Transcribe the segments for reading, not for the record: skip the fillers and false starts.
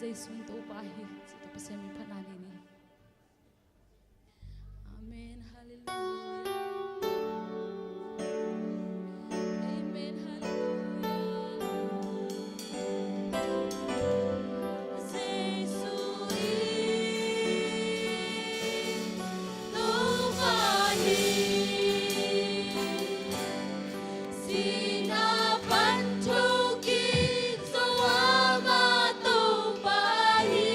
dây xuân tô pa hi sẽ tập xem mình phát nani ni. Amen, hallelujah. Amen, hallelujah. Jesus tô pa hi sina pantu ki soama tô pa hi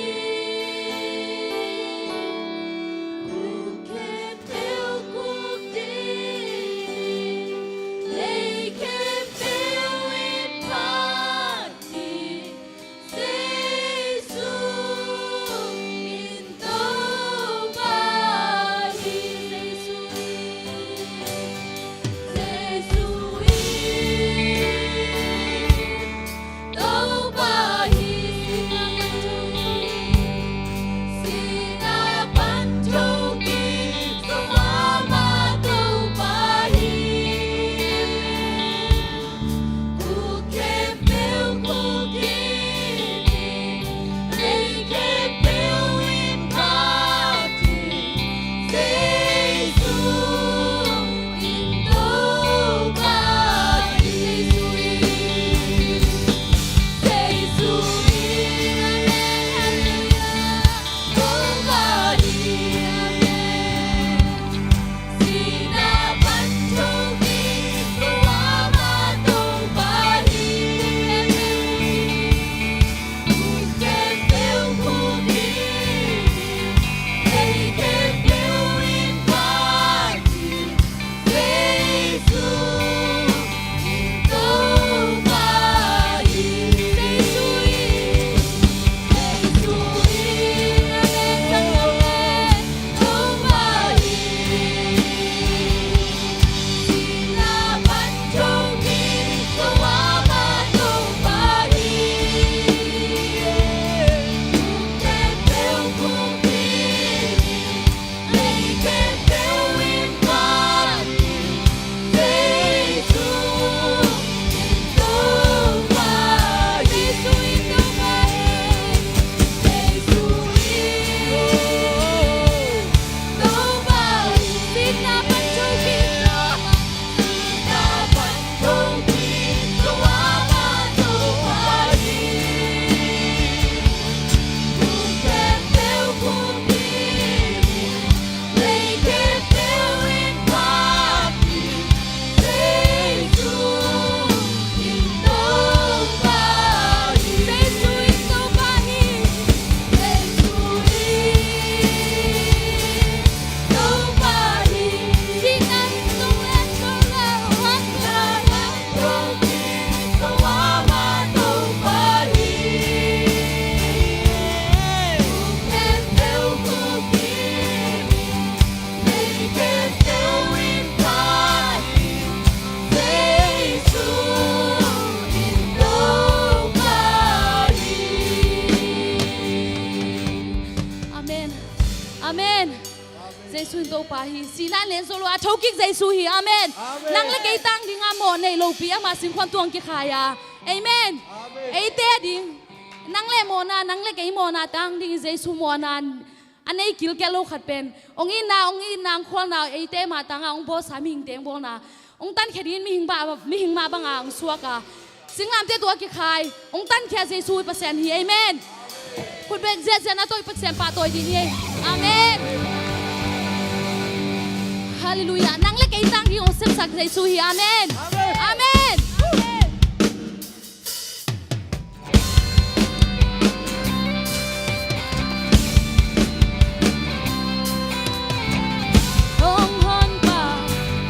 uke teu kukti leke teu in pati sesu in tô pa hi sesu tô pa hi sina pantu ki soama tô pa hi uke teu kukti leke teu in pati sesu in tô pa hi Amen. Giêsu tô pa hi sinan len solo a thau kik Giêsu hi amen. Nang le kei tang ding amo nei lo pi ama sim khwan tuang ki khaya. Amen. Ei te ding nang le mo na nang le kei mo na tang ding Giêsu mo na anei kil ke lo khat pen ong in na khwal na ei te ma tanga ong bo sa ming teng bo na ong tan khedin mi hing ma banga ong suaka singlam te to ki khai ong tan khe Giêsu pa sen hi amen. Kut bek je na toy pa sen pa toy din hi amen. Hallelujah. Nang le kay tang di ong sem sak Giêsu hi amen. Amen. Hong hon pa,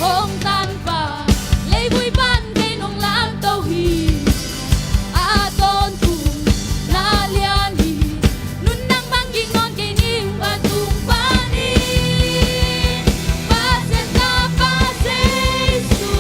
hong tan pa, lấy vui ban cây nong lang tàu hi. A ton tu na lian hi, nun nang bang king non cây ning ba tung pa ni. Pa se ta pa Giêsu.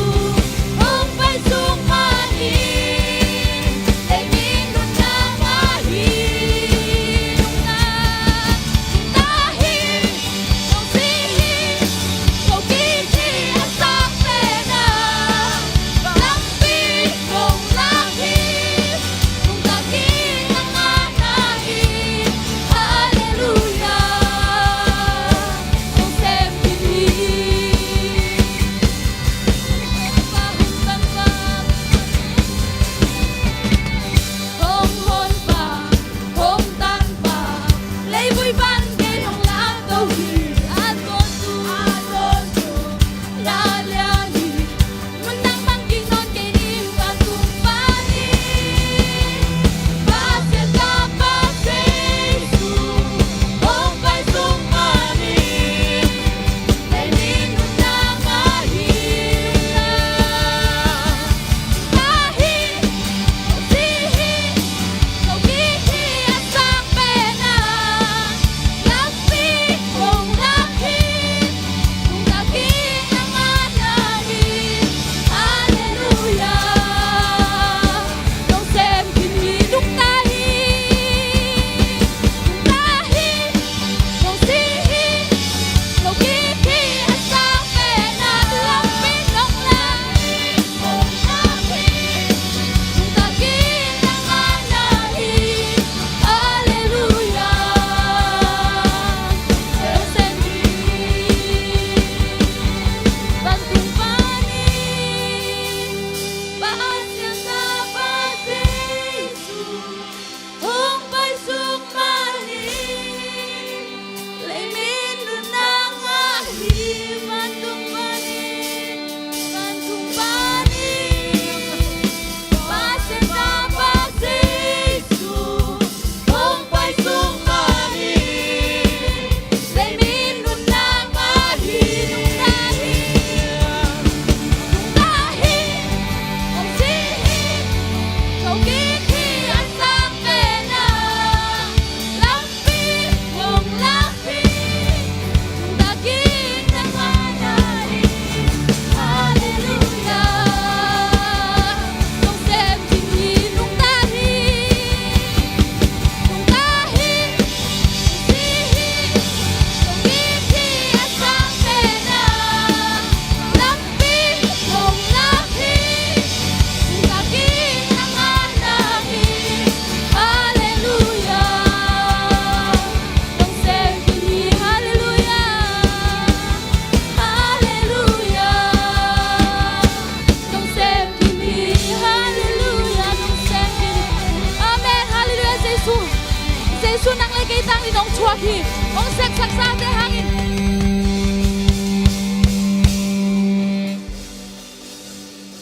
Giêsu nang lấy cây tang đi nong chua khi ông sek sak sa te hangin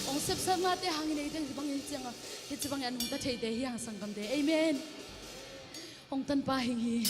ông sep sa ma te hangin ei teng bang in chang he chibang an ta thei te hi hang sang kam te amen ông tan pa hing hi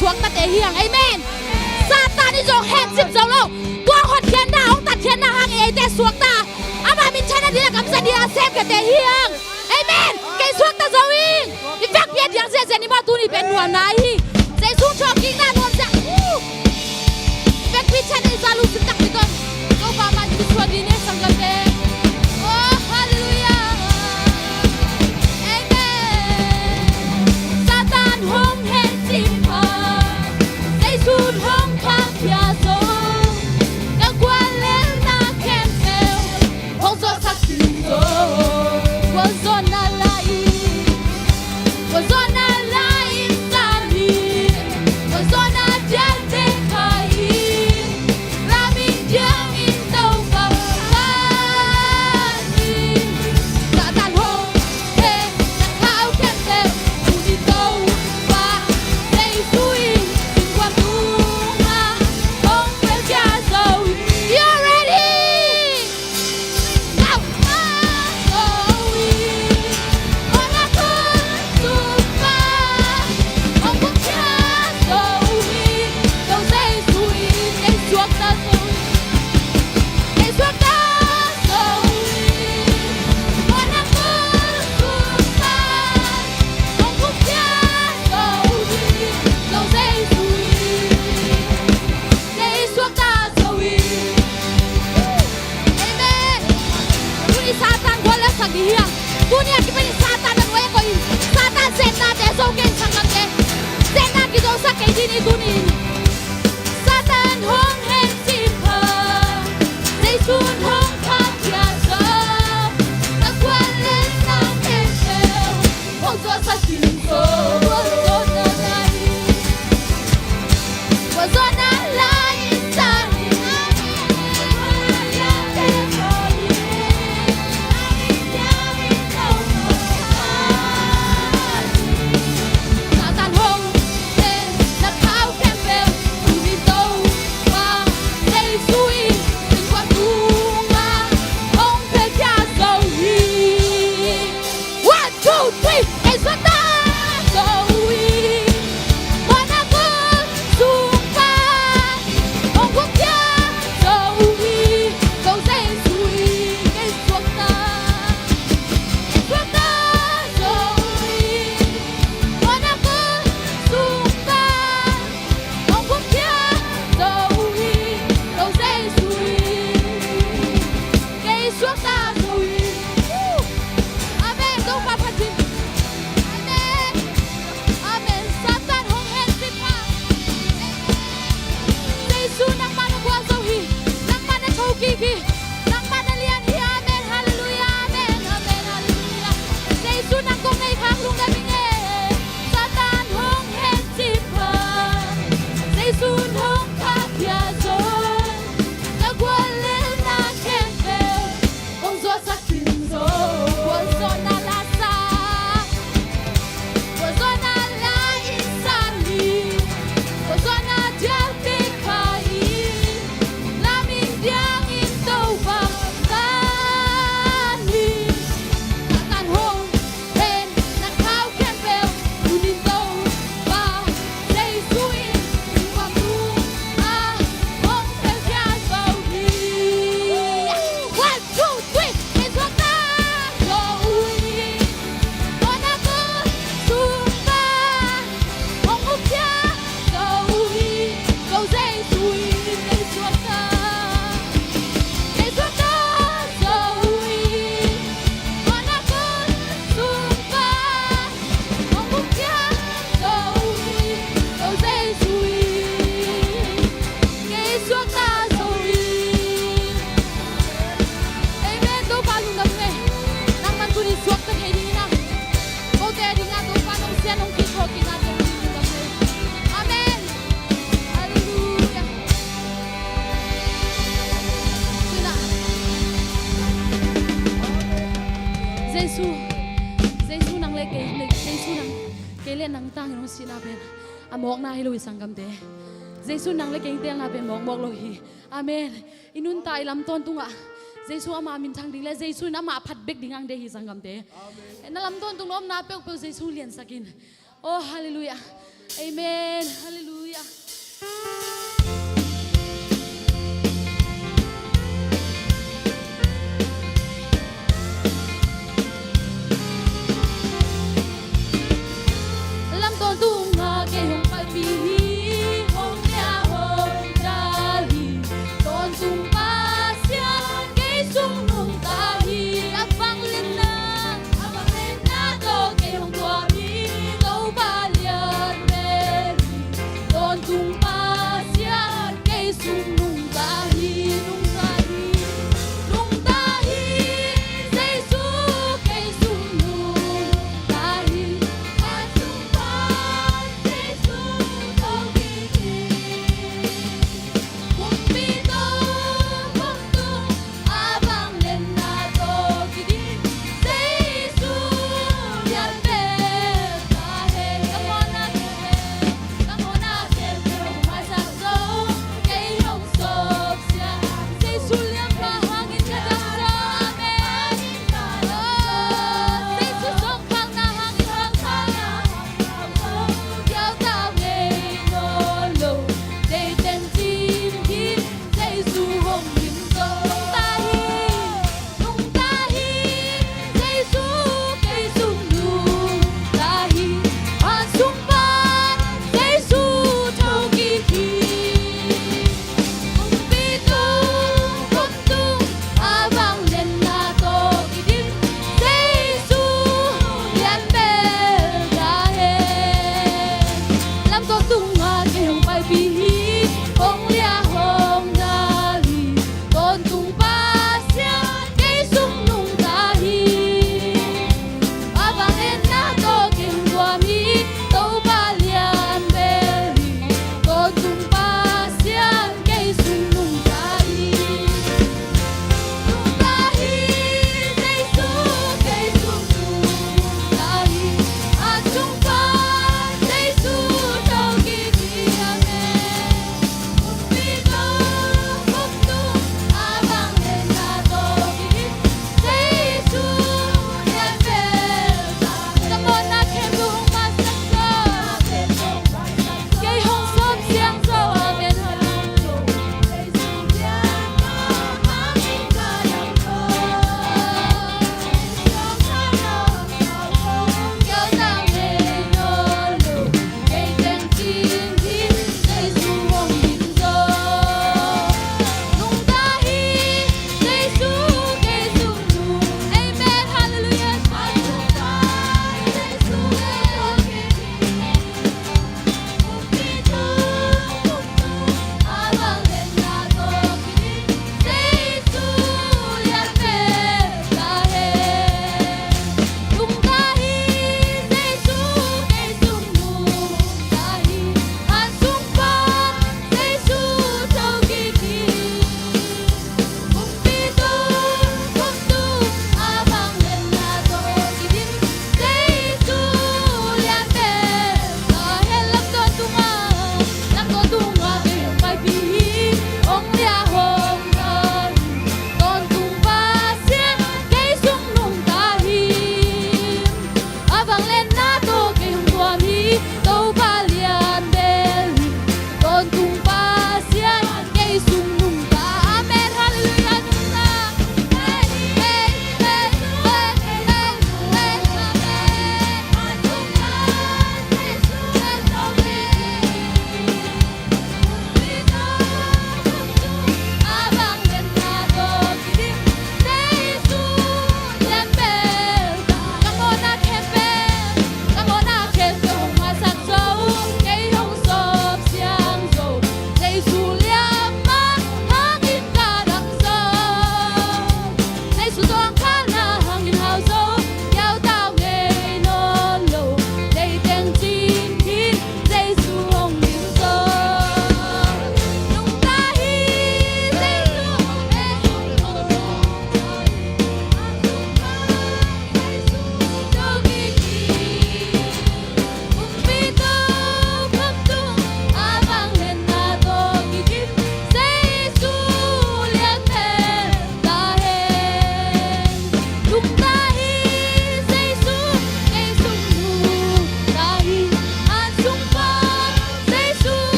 xuống ta tế hiền amen Satan đi rồi hết dịp dấu lâu tua hột khiến nào ông tạt khiến nào hàng ấy tế xuống ta ama mình chana đi là cắm ra đi là xem cái tế hiền amen cái xuống ta dấu in đi vác biết yang dễ dễ đi mà tu đi bên nuông này dễ xuống cho kinh na nuông ra vác biết chana đi ra luôn xin tắc đi con câu vào mà đi xuống đi nè sang gần đây oh hallelujah amen Satan hông hết dịp Sun hong thang piazzo da quale na campel Ozo sacrito Wazona lai Sami Wazona nang tang nong sina pen amok na hiloi sangam te Jesu nang le keng tel na pen mok mok lo hi amen inun tai lam ton tunga Jesu ama min thang ding le Jesu na ma phat bek ding ang de hi sangam te na lam ton tung nom na pe pe Jesu lian sakin oh hallelujah amen hallelujah lam ton tung nga ke hong pa pi hong ya hong dali ton tung pa sia ke sung nung ta hi abang len na to ke hong tua mi lo ba lian me ton tung pa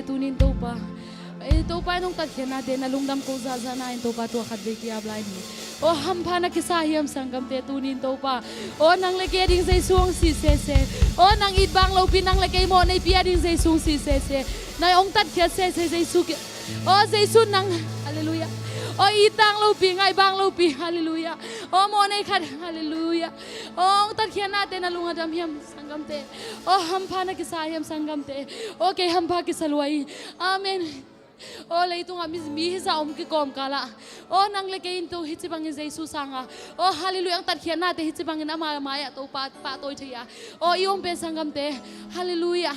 tunin to pa to pa nung tatyan natin na lungdam ko zazanain to pa to kadbe kiya blay ni o hampa na kisahiyam sanggam te tunin to pa o nang leke ding say suong si sese o nang ibang lo pinang leke mo na ipia ding say suong si sese na ong tatya sese say suki o say sun nang hallelujah o itang lo pi ngai bang lo pi hallelujah o mo na ikat hallelujah o ong tatya natin na lungadam hiyam sanggam te o hampa na kisahiyam sanggam te o kay hampa kisalway amen o lay ito nga mihisa ki kom kala o nang lekein to hitsibangin Jesus sanga o hallelujah ang tatkian natin hitsibangin amaya to patoy tiya o iyong pensanggam te hallelujah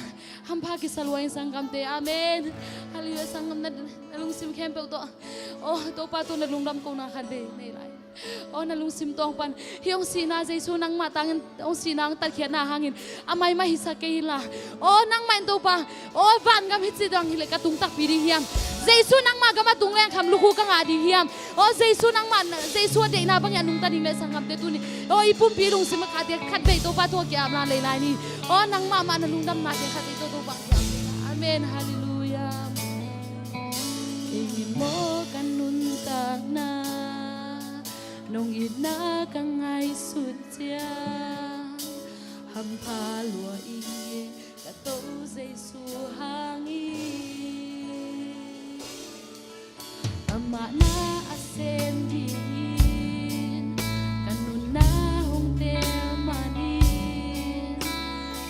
hampaki salwain sanggam te amen hallelujah sanggam na nalungsim kempel to o to pato nalungdam ko na kande nilay o nalungsim to ang pan hiyong sina Jesus nang matangin o sinang tatkian na hangin amay mahisa kaila o nang main to pa o van gam hitsidang hile katungtak pirihiyam Jesus nang magamatung lang kam luku kang adihiyam o Jesus nang man Jesus de na bang anung taning le sanggam te tuni o ipum pirung si makati katbe to pato kya na laylay ni o nang mama nalungdam natin kat ito to bang amen hallelujah mo kanuntag na nung ina kang ay sutya hampalwa iye kato Jesus hangin ama na ascendin kanunahong temanin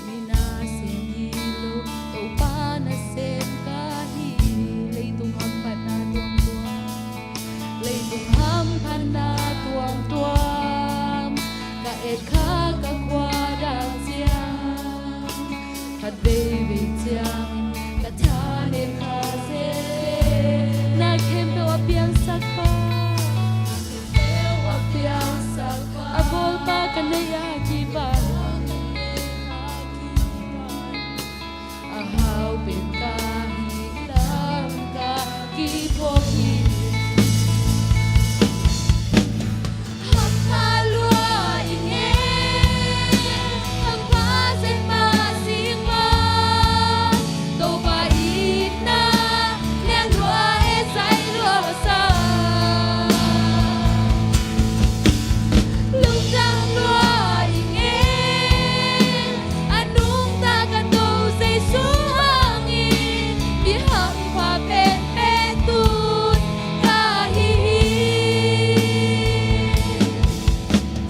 minasihilo o panasen kahilay itong hampan na tuwang-tuwang lay itong hampan na tuwang-tuwang kaet kakakwadang siyang kadbebig siyang katanin kasele naghempe wapiang sakpa wapiang sakpa abol pa kanayaki ba ahaw pintahilang ka kipoki hampalwa ingin hampasin masing man to pait na liang lua esay lua sa lungdang lua ingin anong tagato say suhangin bihang papet-petun kahihin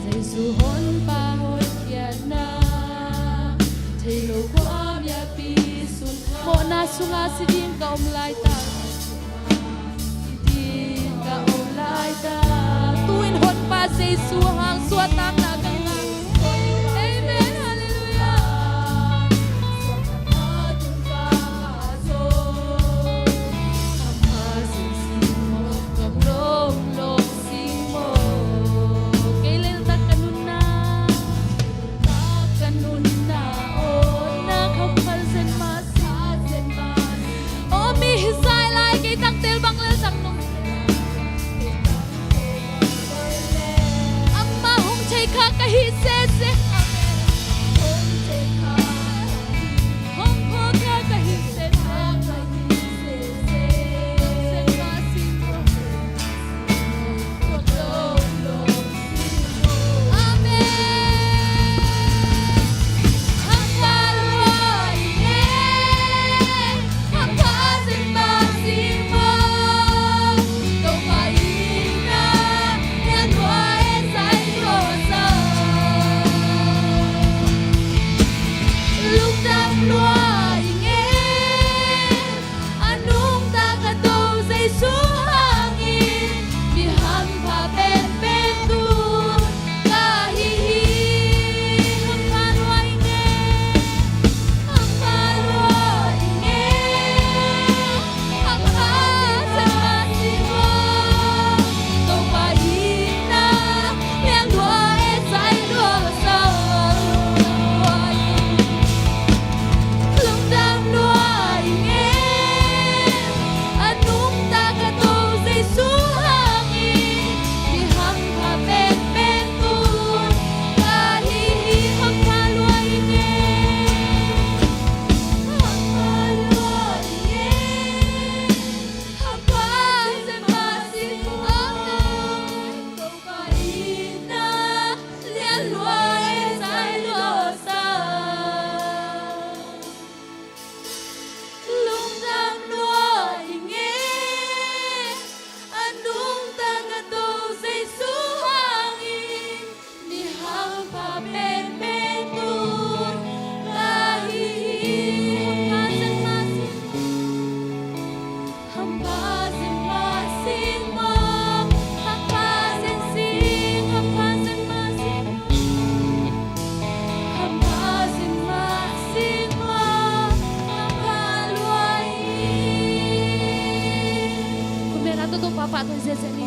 say suhon pahon yan na tayo kwam ya pisun mo na sunga sidin ka umlay ta sidin ka umlay ta tuwin hon pa say suhang suatang nagangang amen hallelujah suatang kahason kampasin simo kamlong-long simo kailan ta kanun na o nakampalsen masasen man o mihisay lay kay taktil bang lasang nung ang mahong chay tu papa tu se se ni